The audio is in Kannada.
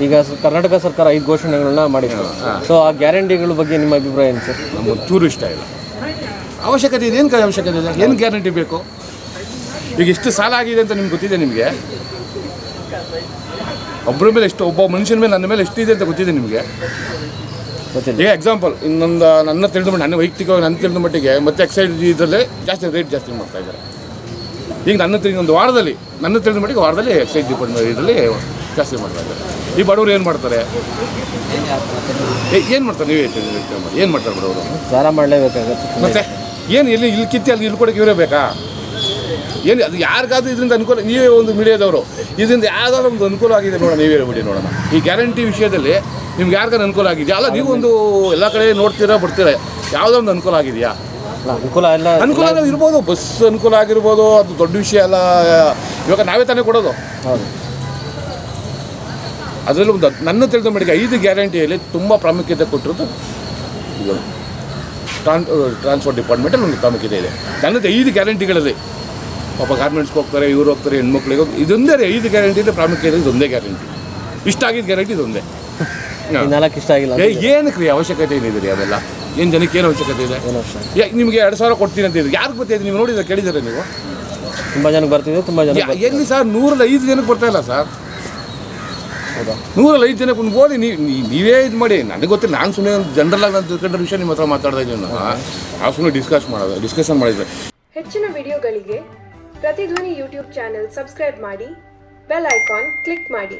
ಈಗ ಕರ್ನಾಟಕ ಸರ್ಕಾರ 5 ಘೋಷಣೆಗಳನ್ನ ಮಾಡಿತ್ತು. ಸೊ ಆ ಗ್ಯಾರಂಟಿಗಳ ಬಗ್ಗೆ ನಿಮ್ಮ ಅಭಿಪ್ರಾಯ ಏನು ಸರ್? ನಮಗೆ ಚೂರು ಇಷ್ಟ ಇಲ್ಲ. ಅವಶ್ಯಕತೆ ಇದೆ, ಏನು ಅವಶ್ಯಕತೆ ಇದೆ, ಏನು ಗ್ಯಾರಂಟಿ ಬೇಕು? ಈಗ ಎಷ್ಟು ಸಾಲ ಆಗಿದೆ ಅಂತ ನಿಮ್ಗೆ ಗೊತ್ತಿದೆ? ನಿಮಗೆ ಒಬ್ಬರ ಮೇಲೆ ಎಷ್ಟು, ಒಬ್ಬ ಮನುಷ್ಯನ ಮೇಲೆ, ನನ್ನ ಮೇಲೆ ಎಷ್ಟಿದೆ ಅಂತ ಗೊತ್ತಿದೆ ನಿಮಗೆ? ಈಗ ಎಕ್ಸಾಂಪಲ್ ನನ್ನ ತಿಳಿದ ಮಟ್ಟಿಗೆ, ನನ್ನ ವೈಯಕ್ತಿಕವಾಗಿ ನನ್ನ ತಿಳಿದ ಮಟ್ಟಿಗೆ ಮತ್ತೆ ಎಕ್ಸೈಡ್ ಇದರಲ್ಲೇ ರೇಟ್ ಜಾಸ್ತಿ ಮಾಡ್ತಾ ಇದ್ದಾರೆ. ಈಗ ಒಂದು ವಾರದಲ್ಲಿ ನನ್ನ ತಿಳಿದ ಮಟ್ಟಿಗೆ ವಾರದಲ್ಲಿ ಎಕ್ಸೈಸ್ ಡಿಪಾರ್ಟ್ಮೆಂಟ್ ಇದರಲ್ಲಿ ಜಾಸ್ತಿ ಮಾಡ್ತಾ ಇದ್ದಾರೆ. ಈ ಬಡವರು ಏನು ಮಾಡ್ತಾರೆ? ಏನು ಮಾಡ್ತಾರೆ? ನೀವೇ ಏನು ಮಾಡ್ತಾರೆ ಬಡವರು? ಸಾಲ ಮಾಡಲೇಬೇಕಾಗತ್ತೆ. ಮತ್ತೆ ಏನು ಇಲ್ಲಿ ಕಿತ್ತಿ ಅಲ್ಲಿ ಕೊಡೋಕೆ ಇವರೇ ಬೇಕಾ? ಏನು ಅದು ಯಾರಿಗಾದ್ರೂ ಇದರಿಂದ ಅನುಕೂಲ? ನೀವೇ ಒಂದು ಮೀಡಿಯಾದವರು, ಇದರಿಂದ ಯಾವುದಾದ್ರು ಒಂದು ಅನುಕೂಲ ಆಗಿದೆ ನೋಡೋಣ, ನೀವೇ ಬಿಡಿ ನೋಡೋಣ. ಈ ಗ್ಯಾರಂಟಿ ವಿಷಯದಲ್ಲಿ ನಿಮ್ಗೆ ಯಾರಿಗಾದ್ರು ಅನುಕೂಲ ಆಗಿದೆಯಾ? ಅಲ್ಲ, ನೀವು ಒಂದು ಎಲ್ಲ ಕಡೆ ನೋಡ್ತೀರಾ ಬರ್ತೀರಾ, ಯಾವುದೋ ಒಂದು ಅನುಕೂಲ ಆಗಿದೆಯಾ? ಅನುಕೂಲ ಇರ್ಬೋದು, ಬಸ್ ಅನುಕೂಲ ಆಗಿರ್ಬೋದು, ಅದು ದೊಡ್ಡ ವಿಷಯ ಅಲ್ಲ. ಇವಾಗ ನಾವೇ ತಾನೇ ಕೊಡೋದು. ಹೌದು. ಅದರಲ್ಲಿ ಒಂದು ನನ್ನ ತಿಳಿದ ಮಟ್ಟಿಗೆ 5 ಗ್ಯಾರಂಟಿಯಲ್ಲಿ ತುಂಬ ಪ್ರಾಮುಖ್ಯತೆ ಕೊಟ್ಟಿರೋದು ಇದು ಟ್ರಾನ್ಸ್ಪೋರ್ಟ್ ಡಿಪಾರ್ಟ್ಮೆಂಟಲ್ಲಿ ಒಂದು ಪ್ರಾಮುಖ್ಯತೆ ಇದೆ. ನನ್ನದು 5 ಗ್ಯಾರಂಟಿಗಳಲ್ಲಿ ಪಾಪ ಗಾರ್ಮೆಂಟ್ಸ್ಗೆ ಹೋಗ್ತಾರೆ, ಇವ್ರು ಹೋಗ್ತಾರೆ, ಹೆಣ್ಮಕ್ಳಿಗೆ ಇದೊಂದೇ 5 ಗ್ಯಾರಂಟಿಯಿಂದ ಪ್ರಾಮುಖ್ಯತೆ. ಇದೊಂದೇ ಗ್ಯಾರಂಟಿ, ಇಷ್ಟ ಆಗಿದ್ದ ಗ್ಯಾರಂಟಿ ಇದೊಂದೇ. 4 ಇಷ್ಟ ಆಗಿಲ್ಲ. ಏನಕ್ಕೆ ರೀ ಅವಶ್ಯಕತೆ ಏನಿದೆ ರೀ? ಅವೆಲ್ಲ ಏನು ಜನಕ್ಕೆ ಏನು ಅವಶ್ಯಕತೆ ಇದೆ? ನಿಮಗೆ 2,000 ಕೊಡ್ತೀನಿ ಅಂತ ಇದೆ, ಯಾರಿಗೆ ಗೊತ್ತಿದೆ? ನೀವು ನೋಡಿದ್ರೆ ಕೇಳಿದರೆ ನೀವು ತುಂಬ ಜನಕ್ಕೆ ಬರ್ತಿದೆ, ತುಂಬ ಜನ ಎಲ್ಲಿ ಸರ್? 105 ಜನಕ್ಕೆ ಬರ್ತಾ ಇಲ್ಲ ಸರ್. ಹೌದಾ? 105 ಜನಕ್ಕೆ ಒಂದು ಓದಿ ನೀವೇ ಇದು ಮಾಡಿ. ನನಗೆ ಗೊತ್ತಿಲ್ಲ, ನಾನು ಸುಮ್ಮನೆ ಒಂದು ಜನರಲ್ಲಾಗಿ ನಾನು ತಿಳ್ಕೊಂಡ ವಿಷಯ ನಿಮ್ಮ ಹತ್ರ ಮಾತಾಡ್ತಾ ಇದ್ದೀನಿ. ನಾವು ಸುಮ್ಮನೆ ಡಿಸ್ಕಷನ್ ಮಾಡಿದ್ರೆ. ಹೆಚ್ಚಿನ ವಿಡಿಯೋಗಳಿಗೆ ಪ್ರತಿಧ್ವನಿ ಯೂಟ್ಯೂಬ್ ಚಾನೆಲ್ ಸಬ್ಸ್ಕ್ರೈಬ್ ಮಾಡಿ, ಬೆಲ್ ಐಕಾನ್ ಕ್ಲಿಕ್ ಮಾಡಿ.